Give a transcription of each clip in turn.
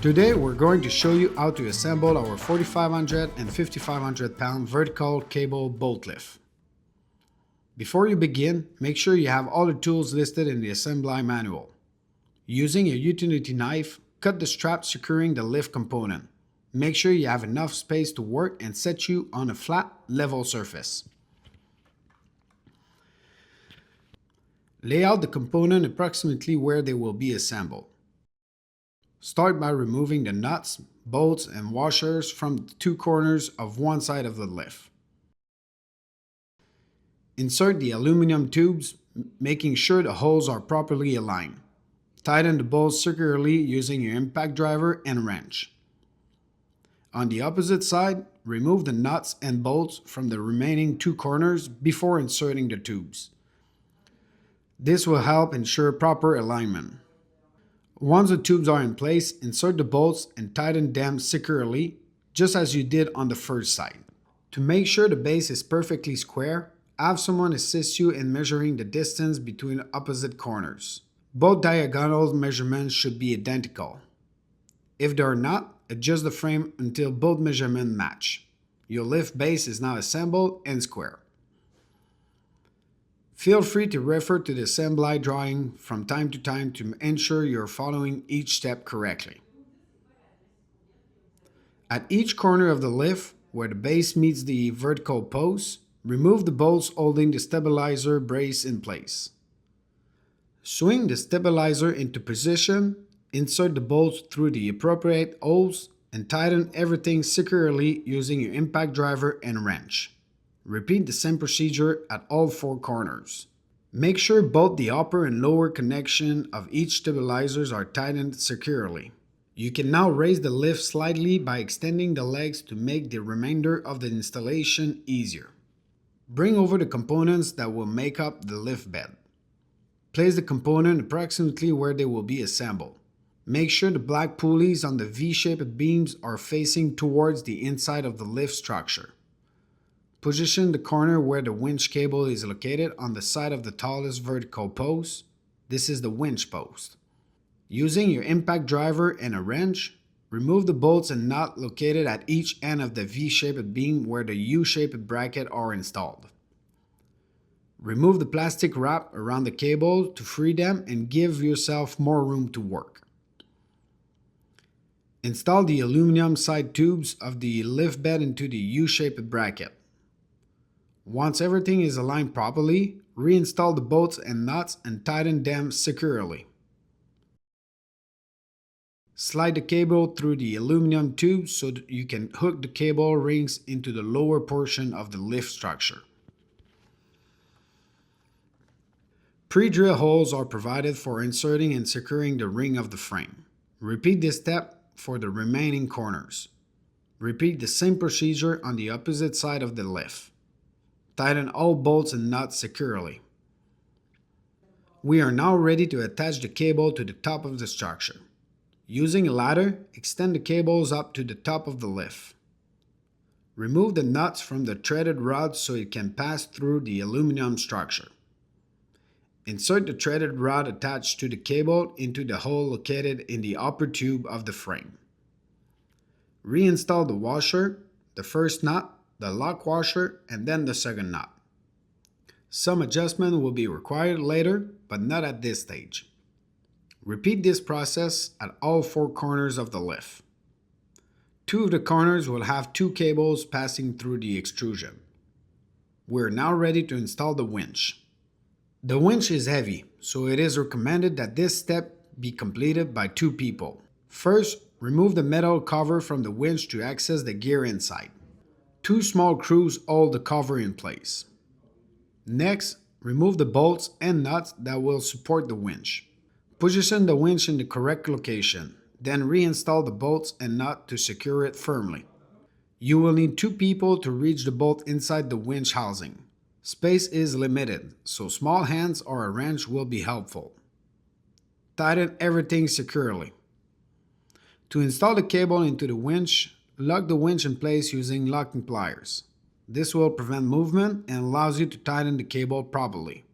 Today we're going to show you how to assemble our 4500 and 5500 pound vertical cable bolt lift. Before you begin, make sure you have all the tools listed in the assembly manual. Using a utility knife, cut the strap securing the lift component. Make sure you have enough space to work and set you on a flat, level surface. Lay out the component approximately where they will be assembled. Start by removing the nuts, bolts, and washers from the two corners of one side of the lift. Insert the aluminum tubes, making sure the holes are properly aligned. Tighten the bolts securely using your impact driver and wrench. On the opposite side, remove the nuts and bolts from the remaining two corners before inserting the tubes. This will help ensure proper alignment. Once the tubes are in place, insert the bolts and tighten them securely, just as you did on the first side. To make sure the base is perfectly square, have someone assist you in measuring the distance between opposite corners. Both diagonal measurements should be identical. If they are not, adjust the frame until both measurements match. Your lift base is now assembled and square. Feel free to refer to the assembly drawing from time to time to ensure you're following each step correctly. At each corner of the lift, where the base meets the vertical post, remove the bolts holding the stabilizer brace in place. Swing the stabilizer into position, insert the bolts through the appropriate holes, and tighten everything securely using your impact driver and wrench. Repeat the same procedure at all four corners. Make sure both the upper and lower connection of each stabilizers are tightened securely. You can now raise the lift slightly by extending the legs to make the remainder of the installation easier. Bring over the components that will make up the lift bed. Place the component approximately where they will be assembled. Make sure the black pulleys on the V-shaped beams are facing towards the inside of the lift structure. Position the corner where the winch cable is located on the side of the tallest vertical post. This is the winch post. Using your impact driver and a wrench, remove the bolts and nut located at each end of the V-shaped beam where the U-shaped bracket are installed. Remove the plastic wrap around the cable to free them and give yourself more room to work. Install the aluminum side tubes of the lift bed into the U-shaped bracket. Once everything is aligned properly, reinstall the bolts and nuts and tighten them securely. Slide the cable through the aluminum tubes so that you can hook the cable rings into the lower portion of the lift structure. Pre-drill holes are provided for inserting and securing the ring of the frame. Repeat this step for the remaining corners. Repeat the same procedure on the opposite side of the lift. Tighten all bolts and nuts securely. We are now ready to attach the cable to the top of the structure. Using a ladder, extend the cables up to the top of the lift. Remove the nuts from the threaded rod so it can pass through the aluminum structure. Insert the threaded rod attached to the cable into the hole located in the upper tube of the frame. Reinstall the washer, the first nut, the lock washer, and then the second nut. Some adjustment will be required later, but not at this stage. Repeat this process at all four corners of the lift. Two of the corners will have two cables passing through the extrusion. We're now ready to install the winch. The winch is heavy, so it is recommended that this step be completed by two people. First, remove the metal cover from the winch to access the gear inside. Two small screws hold the cover in place. Next, remove the bolts and nuts that will support the winch. Position the winch in the correct location, then reinstall the bolts and nut to secure it firmly. You will need two people to reach the bolt inside the winch housing. Space is limited, so small hands or a wrench will be helpful. Tighten everything securely. To install the cable into the winch, lock the winch in place using locking pliers. This will prevent movement and allows you to tighten the cable properly.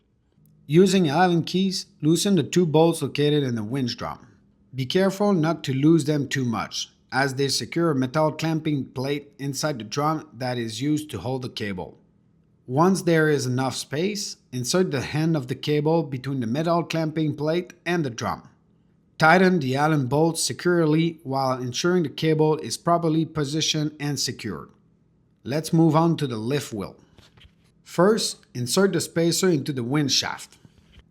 Using Allen keys, loosen the two bolts located in the winch drum. Be careful not to lose them too much, as they secure a metal clamping plate inside the drum that is used to hold the cable. Once there is enough space, insert the end of the cable between the metal clamping plate and the drum. Tighten the Allen bolts securely while ensuring the cable is properly positioned and secured. Let's move on to the lift wheel. First, insert the spacer into the winch shaft.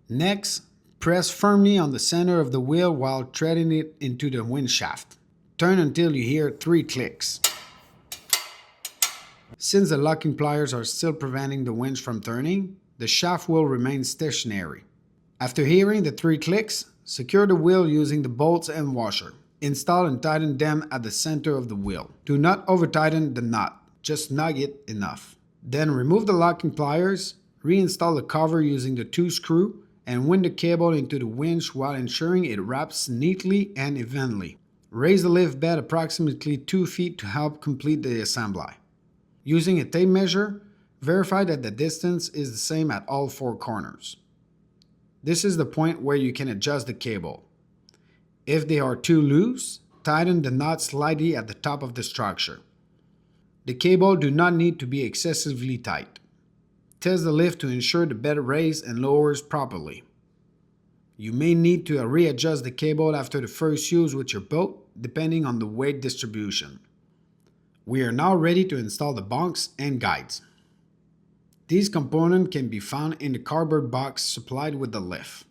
Next, press firmly on the center of the wheel while threading it into the winch shaft. Turn until you hear 3 clicks. Since the locking pliers are still preventing the winch from turning, the shaft will remain stationary. After hearing the 3 clicks, secure the wheel using the bolts and washer. Install and tighten them at the center of the wheel. Do not over-tighten the knot, just snug it enough. Then remove the locking pliers, reinstall the cover using the 2 screws, and wind the cable into the winch while ensuring it wraps neatly and evenly. Raise the lift bed approximately 2 feet to help complete the assembly. Using a tape measure, verify that the distance is the same at all 4 corners. This is the point where you can adjust the cable. If they are too loose, tighten the knot slightly at the top of the structure. The cable do not need to be excessively tight. Test the lift to ensure the bed raises and lowers properly. You may need to readjust the cable after the first use with your boat, depending on the weight distribution. We are now ready to install the bunks and guides. These components can be found in the cardboard box supplied with the lift.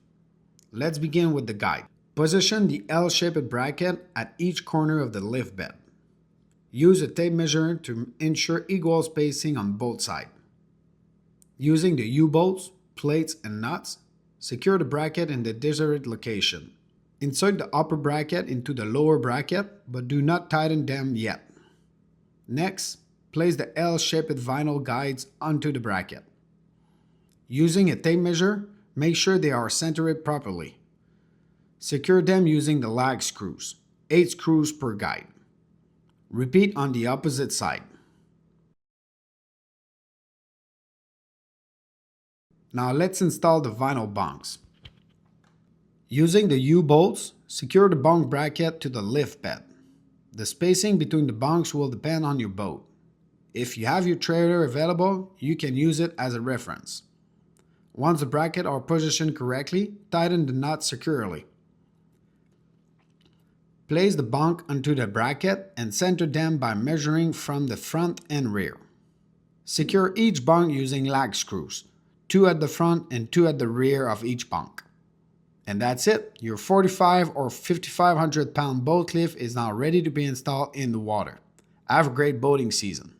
Let's begin with the guide. Position the L-shaped bracket at each corner of the lift bed. Use a tape measure to ensure equal spacing on both sides. Using the U-bolts, plates, and nuts, secure the bracket in the desired location. Insert the upper bracket into the lower bracket, but do not tighten them yet. Next, place the L-shaped vinyl guides onto the bracket. Using a tape measure, make sure they are centered properly. Secure them using the lag screws, 8 screws per guide. Repeat on the opposite side. Now let's install the vinyl bunks. Using the U-bolts, secure the bunk bracket to the lift bed. The spacing between the bunks will depend on your boat. If you have your trailer available, you can use it as a reference. Once the brackets are positioned correctly, tighten the knot securely. Place the bunk onto the bracket and center them by measuring from the front and rear. Secure each bunk using lag screws, 2 at the front and 2 at the rear of each bunk. And that's it. Your 45 or 5,500 pound boat lift is now ready to be installed in the water. Have a great boating season.